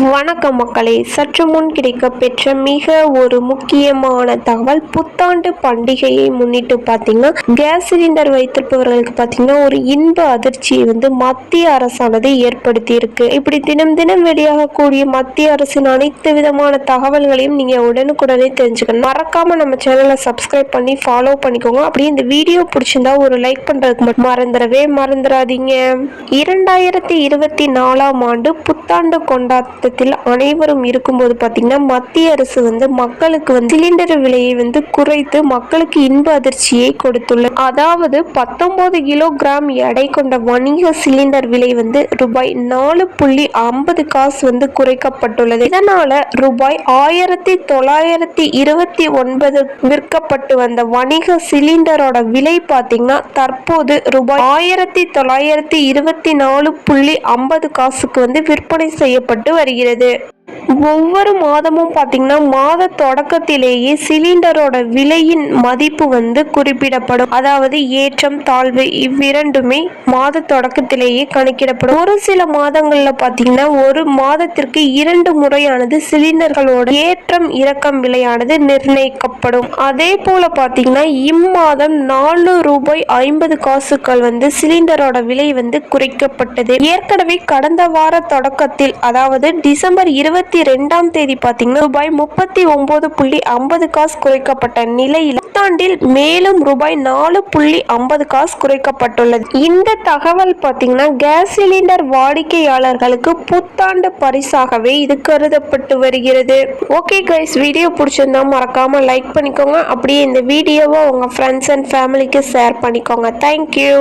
வணக்கம் மக்களே, சற்று முன் கிடைக்கப்பெற்ற மிக ஒரு முக்கியமான தகவல். புத்தாண்டு பண்டிகையை முன்னிட்டு பார்த்தீங்கன்னா கேஸ் சிலிண்டர் வைத்திருப்பவர்களுக்கு பார்த்தீங்கன்னா ஒரு இன்ப அதிர்ச்சியை மத்திய அரசானது ஏற்படுத்தி இருக்கு. இப்படி தினம் தினம் வெளியாகக்கூடிய மத்திய அரசின் அனைத்து விதமான தகவல்களையும் நீங்க உடனுக்குடனே தெரிஞ்சுக்கணும். மறக்காம நம்ம சேனலை சப்ஸ்கிரைப் பண்ணி ஃபாலோ பண்ணிக்கோங்க. அப்படி இந்த வீடியோ பிடிச்சிருந்தா ஒரு லைக் பண்றதுக்கு மட்டும் மறந்துடாதீங்க. 2024ஆம் ஆண்டு புத்தாண்டு கொண்டாட்ட அனைவரும் இருக்கும்போது பார்த்தீங்கன்னா மத்திய அரசு மக்களுக்கு சிலிண்டர் விலையை குறைத்து மக்களுக்கு இன்ப அதிர்ச்சியை கொடுத்துள்ளது. அதாவது 19 கிலோகிராம் எடை கொண்ட வணிக சிலிண்டர் விலை ரூபாய் 4.50 குறைக்கப்பட்டுள்ளது. இதனால ரூபாய் 1929 விற்கப்பட்டு வந்த வணிக சிலிண்டரோட விலை பார்த்தீங்கன்னா தற்போது ரூபாய் 1924.50 விற்பனை செய்யப்பட்டு வருகிறது. ஒவ்வொரு மாதமும் பார்த்தீங்கன்னா மாத தொடக்கத்திலேயே சிலிண்டரோட விலையின் மதிப்பு குறிப்பிடப்படும். அதாவது ஏற்றம் தாழ்வு இவ்விரண்டுமே மாத தொடக்கத்திலேயே கணக்கிடப்படும். ஒரு சில மாதங்கள்ல பார்த்தீங்கன்னா ஒரு மாதத்திற்கு 2 முறையானது சிலிண்டர்களோட ஏற்றம் இறக்கம் விலையானது நிர்ணயிக்கப்படும். அதே போல பார்த்தீங்கன்னா இம்மாதம் 4 ரூபாய் 50 சிலிண்டரோட விலை குறைக்கப்பட்டது. ஏற்கனவே கடந்த வார தொடக்கத்தில் அதாவது டிசம்பர் 22ஆம் தேதி பார்த்தீங்கன்னா ரூபாய் 39.50 குறைக்கப்பட்ட நிலையில் புத்தாண்டில் மேலும் ரூபாய் 4.50 குறைக்கப்பட்டுள்ளது. இந்த தகவல் பார்த்தீங்கன்னா கேஸ் சிலிண்டர் வாடிக்கையாளர்களுக்கு புத்தாண்டு பரிசாகவே இது கருதப்பட்டு வருகிறது. ஓகே கைஸ், வீடியோ பிடிச்சிருந்தா மறக்காம லைக் பண்ணிக்கோங்க. அப்படியே இந்த வீடியோவை உங்க ஃப்ரெண்ட்ஸ் அண்ட் ஃபேமிலிக்கு ஷேர் பண்ணிக்கோங்க. தேங்க்யூ.